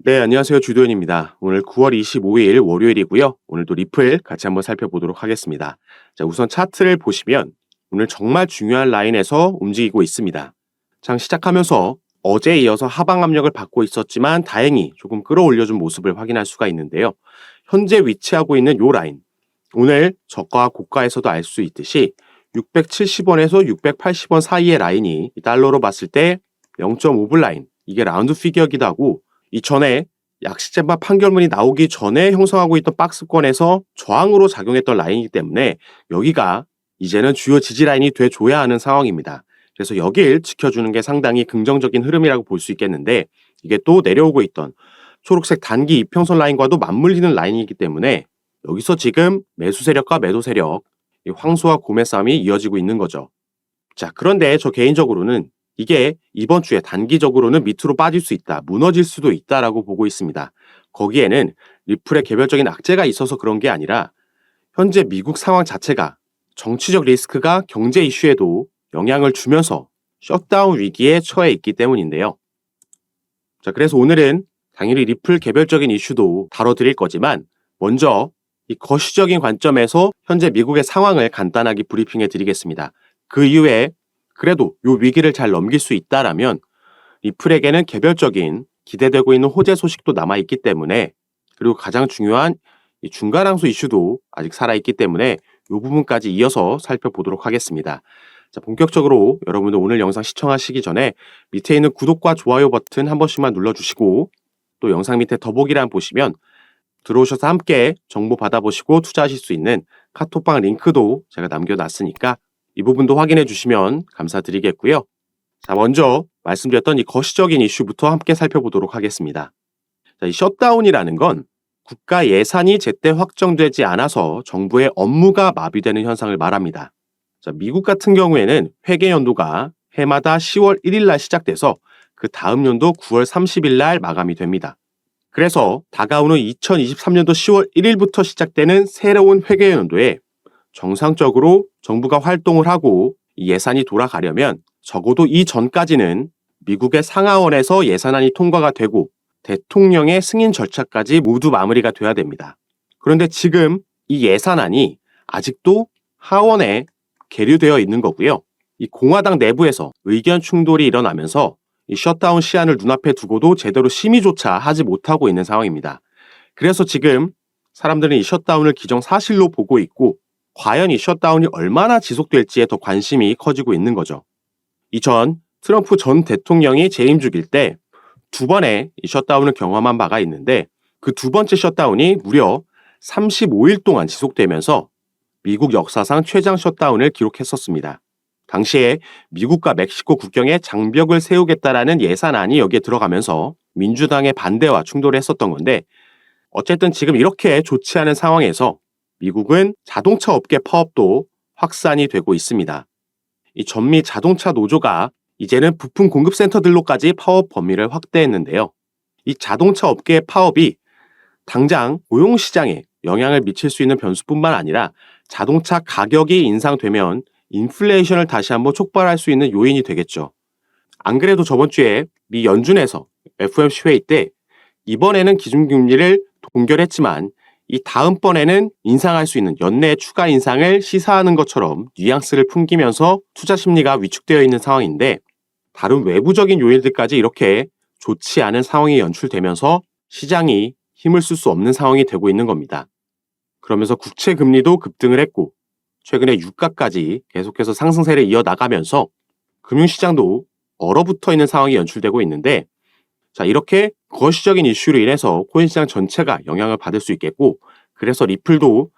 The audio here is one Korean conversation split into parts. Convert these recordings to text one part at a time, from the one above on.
네, 안녕하세요. 주도현입니다. 오늘 9월 25일 월요일이고요. 오늘도 리플 같이 한번 살펴보도록 하겠습니다. 자, 우선 차트를 보시면 오늘 정말 중요한 라인에서 움직이고 있습니다. 장 시작하면서 어제에 이어서 하방 압력을 받고 있었지만 다행히 조금 끌어올려준 모습을 확인할 수가 있는데요. 현재 위치하고 있는 요 라인, 오늘 저가 고가에서도 알 수 있듯이 670원에서 680원 사이의 라인이 달러로 봤을 때 0.5불 라인, 이게 라운드 피겨이기도 하고 이전에 약식재마 판결문이 나오기 전에 형성하고 있던 박스권에서 저항으로 작용했던 라인이기 때문에 여기가 이제는 주요 지지 라인이 돼줘야 하는 상황입니다. 그래서 여길 지켜주는 게 상당히 긍정적인 흐름이라고 볼 수 있겠는데 이게 또 내려오고 있던 초록색 단기 이평선 라인과도 맞물리는 라인이기 때문에 여기서 지금 매수 세력과 매도 세력, 이 황소와 곰의 싸움이 이어지고 있는 거죠. 자, 그런데 저 개인적으로는 이게 이번 주에 단기적으로는 밑으로 빠질 수 있다, 무너질 수도 있다라고 보고 있습니다. 거기에는 리플의 개별적인 악재가 있어서 그런 게 아니라 현재 미국 상황 자체가 정치적 리스크가 경제 이슈에도 영향을 주면서 셧다운 위기에 처해 있기 때문인데요. 자, 그래서 오늘은 당연히 리플 개별적인 이슈도 다뤄드릴 거지만 먼저 이 거시적인 관점에서 현재 미국의 상황을 간단하게 브리핑해 드리겠습니다. 그 이후에 그래도 이 위기를 잘 넘길 수 있다라면 리플에게는 개별적인 기대되고 있는 호재 소식도 남아있기 때문에 그리고 가장 중요한 이 중간항소 이슈도 아직 살아있기 때문에 이 부분까지 이어서 살펴보도록 하겠습니다. 자, 본격적으로 여러분들 오늘 영상 시청하시기 전에 밑에 있는 구독과 좋아요 버튼 한 번씩만 눌러주시고 또 영상 밑에 더보기란 보시면 들어오셔서 함께 정보 받아보시고 투자하실 수 있는 카톡방 링크도 제가 남겨놨으니까 이 부분도 확인해 주시면 감사드리겠고요. 자, 먼저 말씀드렸던 이 거시적인 이슈부터 함께 살펴보도록 하겠습니다. 자, 이 셧다운이라는 건 국가 예산이 제때 확정되지 않아서 정부의 업무가 마비되는 현상을 말합니다. 자, 미국 같은 경우에는 회계 연도가 해마다 10월 1일 날 시작돼서 그 다음 연도 9월 30일 날 마감이 됩니다. 그래서 다가오는 2023년도 10월 1일부터 시작되는 새로운 회계 연도에 정상적으로 정부가 활동을 하고 예산이 돌아가려면 적어도 이 전까지는 미국의 상하원에서 예산안이 통과가 되고 대통령의 승인 절차까지 모두 마무리가 돼야 됩니다. 그런데 지금 이 예산안이 아직도 하원에 계류되어 있는 거고요. 이 공화당 내부에서 의견 충돌이 일어나면서 이 셧다운 시한을 눈앞에 두고도 제대로 심의조차 하지 못하고 있는 상황입니다. 그래서 지금 사람들은 이 셧다운을 기정사실로 보고 있고 과연 이 셧다운이 얼마나 지속될지에 더 관심이 커지고 있는 거죠. 이전 트럼프 전 대통령이 재임 중일 때 두 번의 이 셧다운을 경험한 바가 있는데 그 두 번째 셧다운이 무려 35일 동안 지속되면서 미국 역사상 최장 셧다운을 기록했었습니다. 당시에 미국과 멕시코 국경에 장벽을 세우겠다라는 예산안이 여기에 들어가면서 민주당의 반대와 충돌을 했었던 건데 어쨌든 지금 이렇게 좋지 않은 상황에서 미국은 자동차 업계 파업도 확산이 되고 있습니다. 이 전미 자동차 노조가 이제는 부품 공급센터들로까지 파업 범위를 확대했는데요. 이 자동차 업계의 파업이 당장 고용시장에 영향을 미칠 수 있는 변수뿐만 아니라 자동차 가격이 인상되면 인플레이션을 다시 한번 촉발할 수 있는 요인이 되겠죠. 안 그래도 저번 주에 미 연준에서 FOMC 회의 때 이번에는 기준금리를 동결했지만 이 다음번에는 인상할 수 있는 연내 추가 인상을 시사하는 것처럼 뉘앙스를 풍기면서 투자 심리가 위축되어 있는 상황인데 다른 외부적인 요인들까지 이렇게 좋지 않은 상황이 연출되면서 시장이 힘을 쓸 수 없는 상황이 되고 있는 겁니다. 그러면서 국채 금리도 급등을 했고 최근에 유가까지 계속해서 상승세를 이어나가면서 금융시장도 얼어붙어 있는 상황이 연출되고 있는데 자, 이렇게 거시적인 이슈로 인해서 코인시장 전체가 영향을 받을 수 있겠고 그래서 리플도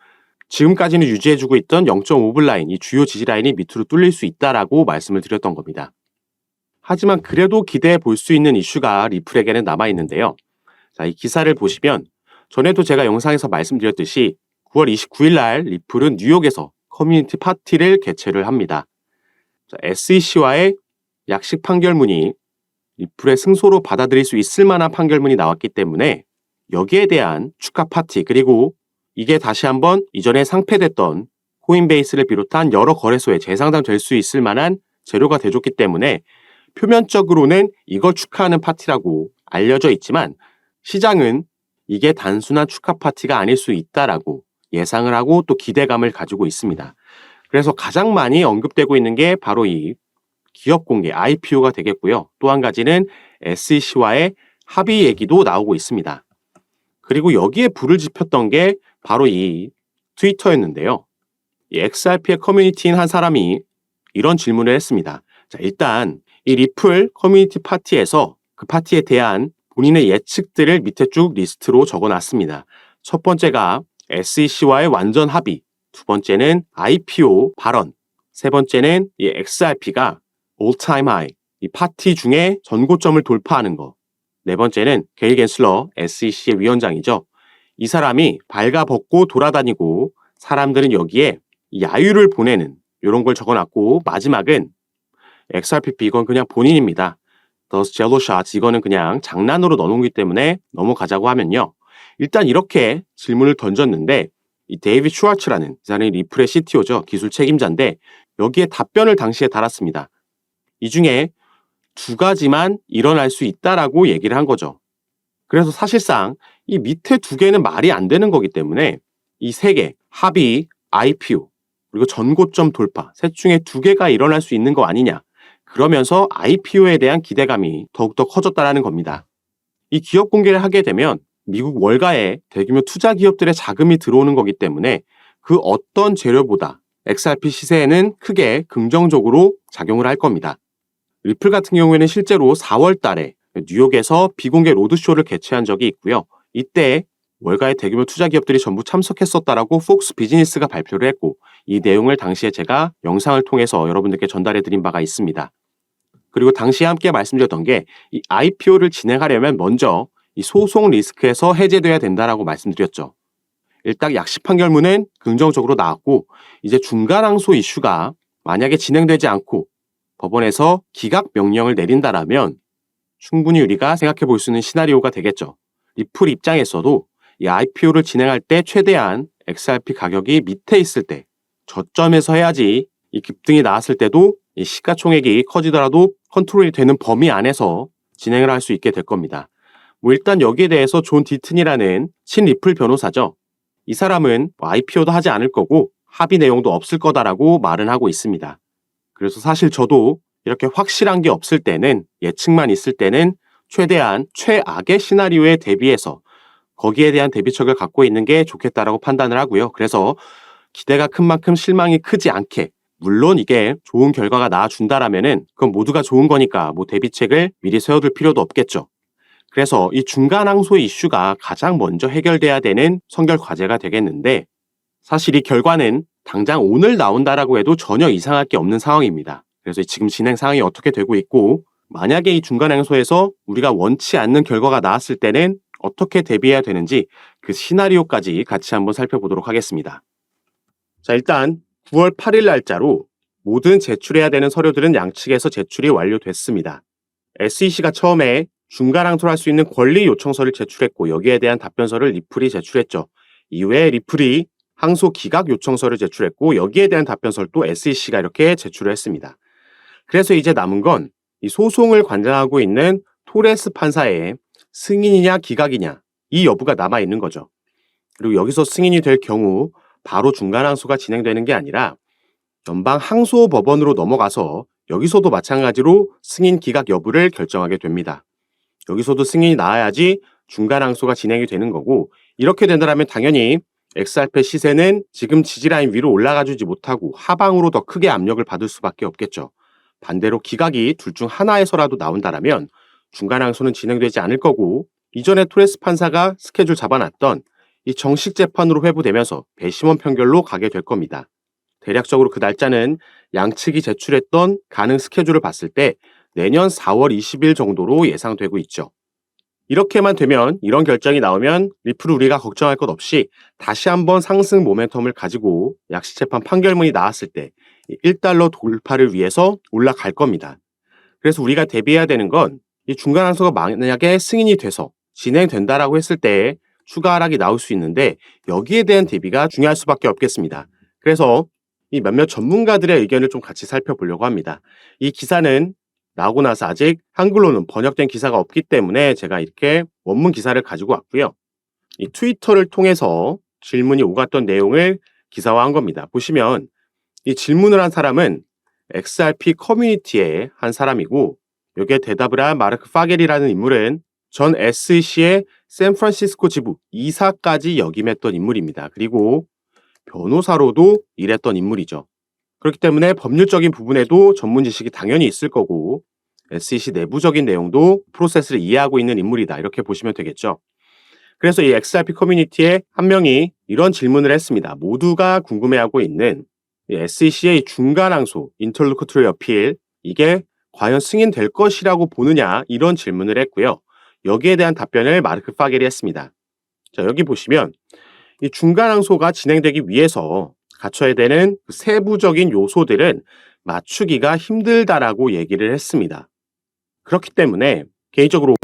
지금까지는 유지해주고 있던 0.5불 라인, 이 주요 지지 라인이 밑으로 뚫릴 수 있다라고 말씀을 드렸던 겁니다. 하지만 그래도 기대해 볼 수 있는 이슈가 리플에게는 남아있는데요. 자, 이 기사를 보시면 전에도 제가 영상에서 말씀드렸듯이 9월 29일 날 리플은 뉴욕에서 커뮤니티 파티를 개최를 합니다. 자, SEC와의 약식 판결문이 리플의 승소로 받아들일 수 있을 만한 판결문이 나왔기 때문에 여기에 대한 축하 파티 그리고 이게 다시 한번 이전에 상폐됐던 코인베이스를 비롯한 여러 거래소에 재상장될 수 있을 만한 재료가 돼줬기 때문에 표면적으로는 이걸 축하하는 파티라고 알려져 있지만 시장은 이게 단순한 축하 파티가 아닐 수 있다라고 예상을 하고 또 기대감을 가지고 있습니다. 그래서 가장 많이 언급되고 있는 게 바로 이 기업 공개 IPO가 되겠고요. 또 한 가지는 SEC와의 합의 얘기도 나오고 있습니다. 그리고 여기에 불을 지폈던 게 바로 이 트위터였는데요. 이 XRP의 커뮤니티인 한 사람이 이런 질문을 했습니다. 자, 일단 이 리플 커뮤니티 파티에서 그 파티에 대한 본인의 예측들을 밑에 쭉 리스트로 적어놨습니다. 첫 번째가 SEC와의 완전 합의, 두 번째는 IPO 발언, 세 번째는 이 XRP가 all time high, 이 파티 중에 전고점을 돌파하는 거, 네 번째는 게일 겐슬러 SEC의 위원장이죠. 이 사람이 발가벗고 돌아다니고 사람들은 여기에 야유를 보내는 이런 걸 적어놨고, 마지막은 XRP 이건 그냥 본인입니다. Those jello shots 이거는 그냥 장난으로 넣어놓은 거기 때문에 넘어가자고 하면요. 일단 이렇게 질문을 던졌는데 이 데이비드 슈왈츠라는 이 사람이 리플의 CTO죠. 기술 책임자인데 여기에 답변을 당시에 달았습니다. 이 중에 두 가지만 일어날 수 있다라고 얘기를 한 거죠. 그래서 사실상 이 밑에 두 개는 말이 안 되는 거기 때문에 이 세 개, 합의, IPO, 그리고 전고점 돌파, 셋 중에 두 개가 일어날 수 있는 거 아니냐. 그러면서 IPO에 대한 기대감이 더욱더 커졌다는 겁니다. 이 기업 공개를 하게 되면 미국 월가에 대규모 투자 기업들의 자금이 들어오는 거기 때문에 그 어떤 재료보다 XRP 시세에는 크게 긍정적으로 작용을 할 겁니다. 리플 같은 경우에는 실제로 4월 달에 뉴욕에서 비공개 로드쇼를 개최한 적이 있고요. 이때 월가의 대규모 투자 기업들이 전부 참석했었다라고 폭스 비즈니스가 발표를 했고 이 내용을 당시에 제가 영상을 통해서 여러분들께 전달해 드린 바가 있습니다. 그리고 당시에 함께 말씀드렸던 게 이 IPO를 진행하려면 먼저 이 소송 리스크에서 해제돼야 된다라고 말씀드렸죠. 일단 약식 판결문은 긍정적으로 나왔고 이제 중간 항소 이슈가 만약에 진행되지 않고 법원에서 기각 명령을 내린다라면 충분히 우리가 생각해 볼 수 있는 시나리오가 되겠죠. 리플 입장에서도 이 IPO를 진행할 때 최대한 XRP 가격이 밑에 있을 때 저점에서 해야지 이 급등이 나왔을 때도 이 시가총액이 커지더라도 컨트롤이 되는 범위 안에서 진행을 할 수 있게 될 겁니다. 일단 여기에 대해서 존 디튼이라는 친리플 변호사죠. 이 사람은 IPO도 하지 않을 거고 합의 내용도 없을 거다라고 말은 하고 있습니다. 그래서 사실 저도 이렇게 확실한 게 없을 때는 예측만 있을 때는 최대한 최악의 시나리오에 대비해서 거기에 대한 대비책을 갖고 있는 게 좋겠다라고 판단을 하고요. 그래서 기대가 큰 만큼 실망이 크지 않게 물론 이게 좋은 결과가 나와준다라면은 그건 모두가 좋은 거니까 뭐 대비책을 미리 세워둘 필요도 없겠죠. 그래서 이 중간 항소 이슈가 가장 먼저 해결돼야 되는 선결 과제가 되겠는데 사실 이 결과는 당장 오늘 나온다라고 해도 전혀 이상할 게 없는 상황입니다. 그래서 지금 진행 상황이 어떻게 되고 있고 만약에 이 중간 항소에서 우리가 원치 않는 결과가 나왔을 때는 어떻게 대비해야 되는지 그 시나리오까지 같이 한번 살펴보도록 하겠습니다. 자, 일단 9월 8일 날짜로 모든 제출해야 되는 서류들은 양측에서 제출이 완료됐습니다. SEC가 처음에 중간 항소를 할 수 있는 권리 요청서를 제출했고 여기에 대한 답변서를 리플이 제출했죠. 이후에 리플이 항소 기각 요청서를 제출했고 여기에 대한 답변서를 또 SEC가 이렇게 제출을 했습니다. 그래서 이제 남은 건 이 소송을 관장하고 있는 토레스 판사의 승인이냐 기각이냐 이 여부가 남아 있는 거죠. 그리고 여기서 승인이 될 경우 바로 중간 항소가 진행되는 게 아니라 연방 항소 법원으로 넘어가서 여기서도 마찬가지로 승인 기각 여부를 결정하게 됩니다. 여기서도 승인이 나와야지 중간 항소가 진행이 되는 거고 이렇게 된다면 당연히 XRP 시세는 지금 지지라인 위로 올라가주지 못하고 하방으로 더 크게 압력을 받을 수밖에 없겠죠. 반대로 기각이 둘 중 하나에서라도 나온다면 중간 항소는 진행되지 않을 거고 이전에 토레스 판사가 스케줄 잡아놨던 이 정식 재판으로 회부되면서 배심원 판결로 가게 될 겁니다. 대략적으로 그 날짜는 양측이 제출했던 가능 스케줄을 봤을 때 내년 4월 20일 정도로 예상되고 있죠. 이렇게만 되면 이런 결정이 나오면 리플은 우리가 걱정할 것 없이 다시 한번 상승 모멘텀을 가지고 약식재판 판결문이 나왔을 때 1달러 돌파를 위해서 올라갈 겁니다. 그래서 우리가 대비해야 되는 건 이 중간 항소가 만약에 승인이 돼서 진행된다라고 했을 때 추가 하락이 나올 수 있는데 여기에 대한 대비가 중요할 수밖에 없겠습니다. 그래서 이 몇몇 전문가들의 의견을 좀 같이 살펴보려고 합니다. 이 기사는 나오고 나서 아직 한글로는 번역된 기사가 없기 때문에 제가 이렇게 원문 기사를 가지고 왔고요. 이 트위터를 통해서 질문이 오갔던 내용을 기사화한 겁니다. 보시면 이 질문을 한 사람은 XRP 커뮤니티의 한 사람이고, 여기에 대답을 한 마르크 파겔이라는 인물은 전 SEC의 샌프란시스코 지부 이사까지 역임했던 인물입니다. 그리고 변호사로도 일했던 인물이죠. 그렇기 때문에 법률적인 부분에도 전문 지식이 당연히 있을 거고, SEC 내부적인 내용도 프로세스를 이해하고 있는 인물이다, 이렇게 보시면 되겠죠. 그래서 이 XRP 커뮤니티의 한 명이 이런 질문을 했습니다. 모두가 궁금해하고 있는 SEC의 중간 항소, 인터로큐터리 어필, 이게 과연 승인될 것이라고 보느냐, 이런 질문을 했고요. 여기에 대한 답변을 마르크 파겔이 했습니다. 자, 여기 보시면 이 중간 항소가 진행되기 위해서 갖춰야 되는 그 세부적인 요소들은 맞추기가 힘들다라고 얘기를 했습니다. 그렇기 때문에 개인적으로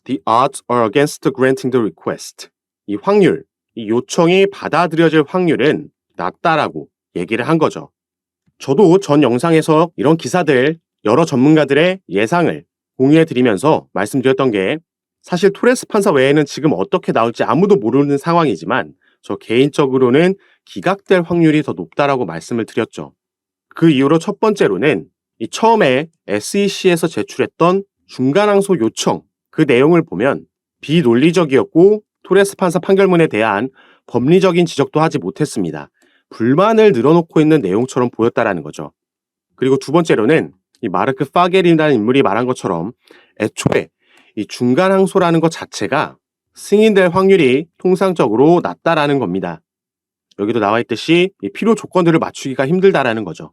The odds are against granting the request. 이 확률, 이 요청이 받아들여질 확률은 낮다라고 얘기를 한 거죠. 저도 전 영상에서 이런 기사들, 여러 전문가들의 예상을 공유해드리면서 말씀드렸던 게, 사실 토레스 판사 외에는 지금 어떻게 나올지 아무도 모르는 상황이지만 저 개인적으로는 기각될 확률이 더 높다라고 말씀을 드렸죠. 그 이유로 첫 번째로는 이 처음에 SEC에서 제출했던 중간항소 요청, 그 내용을 보면 비논리적이었고 토레스 판사 판결문에 대한 법리적인 지적도 하지 못했습니다. 불만을 늘어놓고 있는 내용처럼 보였다라는 거죠. 그리고 두 번째로는 이 마르크 파겔이라는 인물이 말한 것처럼 애초에 이 중간항소라는 것 자체가 승인될 확률이 통상적으로 낮다라는 겁니다. 여기도 나와 있듯이 이 필요 조건들을 맞추기가 힘들다라는 거죠.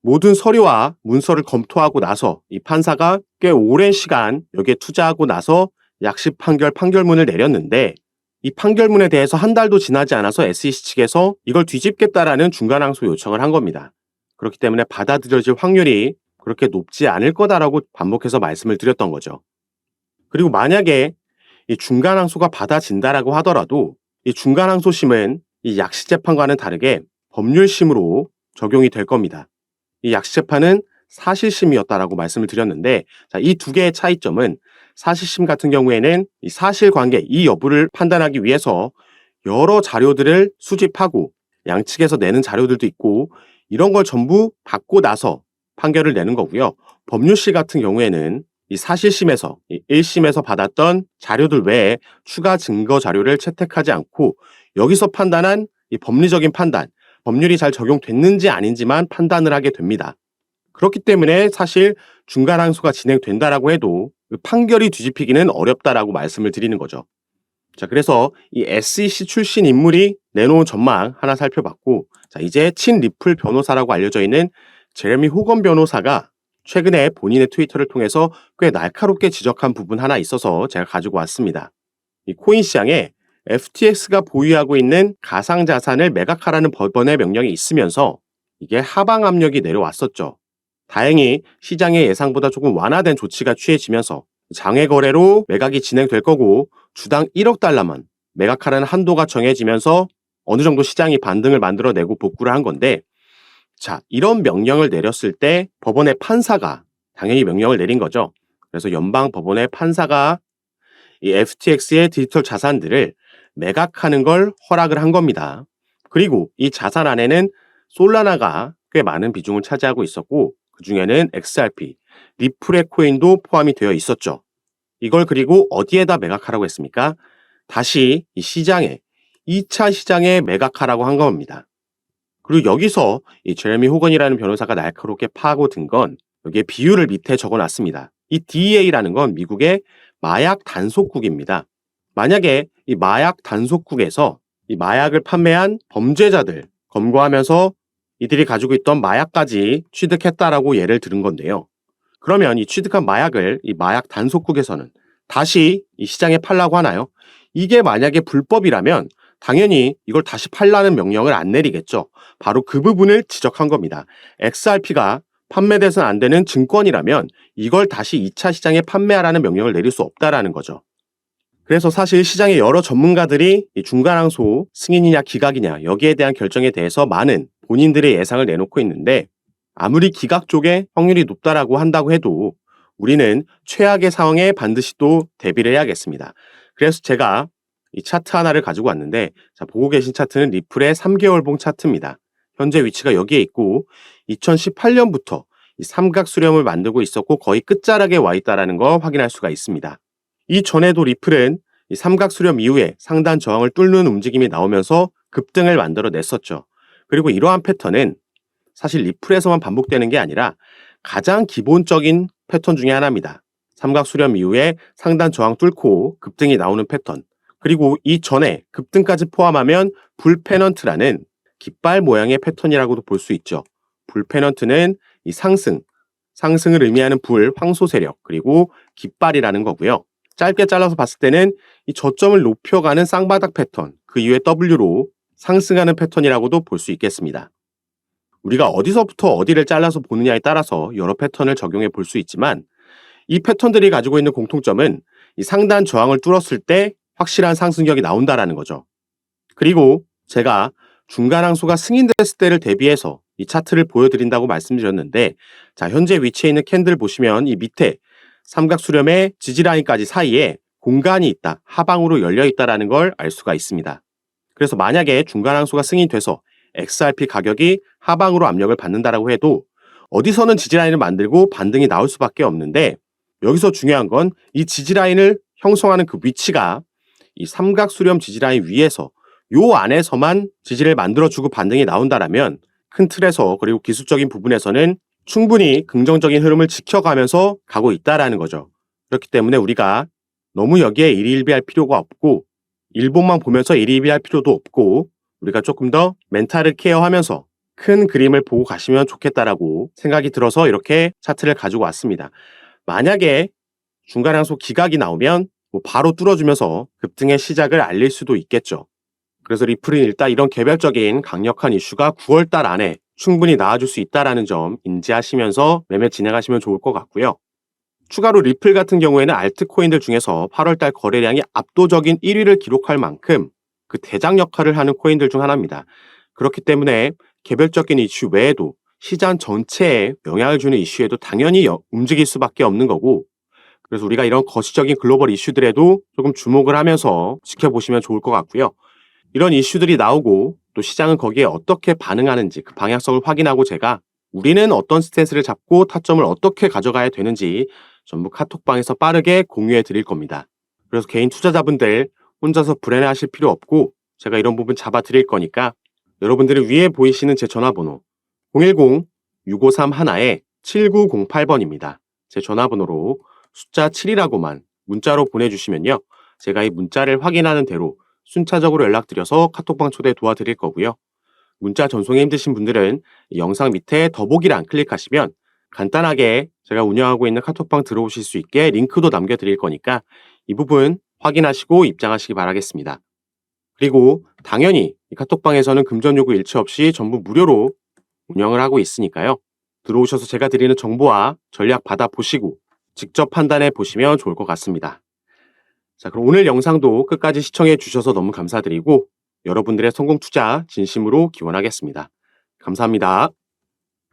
모든 서류와 문서를 검토하고 나서 이 판사가 꽤 오랜 시간 여기에 투자하고 나서 약식 판결문을 내렸는데, 이 판결문에 대해서 한 달도 지나지 않아서 SEC 측에서 이걸 뒤집겠다라는 중간항소 요청을 한 겁니다. 그렇기 때문에 받아들여질 확률이 그렇게 높지 않을 거다라고 반복해서 말씀을 드렸던 거죠. 그리고 만약에 이 중간항소가 받아진다라고 하더라도 이 중간항소심은 이 약식재판과는 다르게 법률심으로 적용이 될 겁니다. 이 약식재판은 사실심이었다라고 말씀을 드렸는데, 이 두 개의 차이점은, 사실심 같은 경우에는 이 사실관계, 이 여부를 판단하기 위해서 여러 자료들을 수집하고 양측에서 내는 자료들도 있고 이런 걸 전부 받고 나서 판결을 내는 거고요. 법률시 같은 경우에는 이 사실심에서, 이 1심에서 받았던 자료들 외에 추가 증거 자료를 채택하지 않고 여기서 판단한 이 법리적인 판단, 법률이 잘 적용됐는지 아닌지만 판단을 하게 됩니다. 그렇기 때문에 사실 중간항소가 진행된다라고 해도 그 판결이 뒤집히기는 어렵다라고 말씀을 드리는 거죠. 자, 그래서 이 SEC 출신 인물이 내놓은 전망 하나 살펴봤고, 자, 이제 친 리플 변호사라고 알려져 있는 제레미 호건 변호사가 최근에 본인의 트위터를 통해서 꽤 날카롭게 지적한 부분 하나 있어서 제가 가지고 왔습니다. 이 코인 시장에 FTX가 보유하고 있는 가상자산을 매각하라는 법원의 명령이 있으면서 이게 하방 압력이 내려왔었죠. 다행히 시장의 예상보다 조금 완화된 조치가 취해지면서 장외 거래로 매각이 진행될 거고 주당 1억 달러만 매각하라는 한도가 정해지면서 어느 정도 시장이 반등을 만들어내고 복구를 한 건데, 자, 이런 명령을 내렸을 때 법원의 판사가 당연히 명령을 내린 거죠. 그래서 연방 법원의 판사가 이 FTX의 디지털 자산들을 매각하는 걸 허락을 한 겁니다. 그리고 이 자산 안에는 솔라나가 꽤 많은 비중을 차지하고 있었고 그 중에는 XRP, 리플의 코인도 포함이 되어 있었죠. 이걸 그리고 어디에다 매각하라고 했습니까? 다시 이 시장에, 2차 시장에 매각하라고 한 겁니다. 그리고 여기서 이 제레미 호건이라는 변호사가 날카롭게 파고든 건 여기에 비율을 밑에 적어놨습니다. 이 DEA라는 건 미국의 마약 단속국입니다. 만약에 이 마약 단속국에서 이 마약을 판매한 범죄자들 검거하면서 이들이 가지고 있던 마약까지 취득했다라고 예를 들은 건데요. 그러면 이 취득한 마약을 이 마약 단속국에서는 다시 이 시장에 팔라고 하나요? 이게 만약에 불법이라면 당연히 이걸 다시 팔라는 명령을 안 내리겠죠. 바로 그 부분을 지적한 겁니다. XRP가 판매돼서는 안 되는 증권이라면 이걸 다시 2차 시장에 판매하라는 명령을 내릴 수 없다라는 거죠. 그래서 사실 시장의 여러 전문가들이 이 중간항소 승인이냐 기각이냐 여기에 대한 결정에 대해서 많은 본인들의 예상을 내놓고 있는데, 아무리 기각 쪽에 확률이 높다라고 한다고 해도 우리는 최악의 상황에 반드시 또 대비를 해야겠습니다. 그래서 제가 이 차트 하나를 가지고 왔는데, 자, 보고 계신 차트는 리플의 3개월봉 차트입니다. 현재 위치가 여기에 있고 2018년부터 이 삼각 수렴을 만들고 있었고 거의 끝자락에 와 있다는 거 확인할 수가 있습니다. 이전에도 리플은 이 삼각 수렴 이후에 상단 저항을 뚫는 움직임이 나오면서 급등을 만들어냈었죠. 그리고 이러한 패턴은 사실 리플에서만 반복되는 게 아니라 가장 기본적인 패턴 중에 하나입니다. 삼각 수렴 이후에 상단 저항 뚫고 급등이 나오는 패턴. 그리고 이전에 급등까지 포함하면 불페넌트라는 깃발 모양의 패턴이라고도 볼 수 있죠. 불페넌트는 이 상승을 의미하는 불, 황소 세력, 그리고 깃발이라는 거고요. 짧게 잘라서 봤을 때는 이 저점을 높여가는 쌍바닥 패턴, 그 이후에 W로 상승하는 패턴이라고도 볼 수 있겠습니다. 우리가 어디서부터 어디를 잘라서 보느냐에 따라서 여러 패턴을 적용해 볼 수 있지만 이 패턴들이 가지고 있는 공통점은 이 상단 저항을 뚫었을 때 확실한 상승력이 나온다라는 거죠. 그리고 제가 중간 항소가 승인됐을 때를 대비해서 이 차트를 보여드린다고 말씀드렸는데, 자, 현재 위치해 있는 캔들 보시면 이 밑에 삼각 수렴의 지지라인까지 사이에 공간이 있다, 하방으로 열려 있다는 걸 알 수가 있습니다. 그래서 만약에 중간 항소가 승인돼서 XRP 가격이 하방으로 압력을 받는다라고 해도 어디서는 지지라인을 만들고 반등이 나올 수밖에 없는데, 여기서 중요한 건 이 지지라인을 형성하는 그 위치가 이 삼각 수렴 지지라인 위에서 요 안에서만 지지를 만들어주고 반등이 나온다라면 큰 틀에서, 그리고 기술적인 부분에서는 충분히 긍정적인 흐름을 지켜가면서 가고 있다라는 거죠. 그렇기 때문에 우리가 너무 여기에 일희일비할 필요가 없고, 일봉만 보면서 일희일비할 필요도 없고, 우리가 조금 더 멘탈을 케어하면서 큰 그림을 보고 가시면 좋겠다라고 생각이 들어서 이렇게 차트를 가지고 왔습니다. 만약에 중간 항소 기각이 나오면 바로 뚫어주면서 급등의 시작을 알릴 수도 있겠죠. 그래서 리플은 일단 이런 개별적인 강력한 이슈가 9월달 안에 충분히 나와줄 수 있다는 점 인지하시면서 매매 진행하시면 좋을 것 같고요. 추가로 리플 같은 경우에는 알트코인들 중에서 8월달 거래량이 압도적인 1위를 기록할 만큼 그 대장 역할을 하는 코인들 중 하나입니다. 그렇기 때문에 개별적인 이슈 외에도 시장 전체에 영향을 주는 이슈에도 당연히 움직일 수밖에 없는 거고, 그래서 우리가 이런 거시적인 글로벌 이슈들에도 조금 주목을 하면서 지켜보시면 좋을 것 같고요. 이런 이슈들이 나오고 또 시장은 거기에 어떻게 반응하는지 그 방향성을 확인하고 제가 우리는 어떤 스탠스를 잡고 타점을 어떻게 가져가야 되는지 전부 카톡방에서 빠르게 공유해 드릴 겁니다. 그래서 개인 투자자분들 혼자서 불안해하실 필요 없고 제가 이런 부분 잡아 드릴 거니까 여러분들이 위에 보이시는 제 전화번호 010-653-7908번입니다. 제 전화번호로 숫자 7이라고만 문자로 보내주시면요. 제가 이 문자를 확인하는 대로 순차적으로 연락드려서 카톡방 초대 도와드릴 거고요. 문자 전송이 힘드신 분들은 영상 밑에 더보기란 클릭하시면 간단하게 제가 운영하고 있는 카톡방 들어오실 수 있게 링크도 남겨드릴 거니까 이 부분 확인하시고 입장하시기 바라겠습니다. 그리고 당연히 이 카톡방에서는 금전 요구 일체 없이 전부 무료로 운영을 하고 있으니까요. 들어오셔서 제가 드리는 정보와 전략 받아보시고 직접 판단해 보시면 좋을 것 같습니다. 자, 그럼 오늘 영상도 끝까지 시청해 주셔서 너무 감사드리고 여러분들의 성공 투자 진심으로 기원하겠습니다. 감사합니다.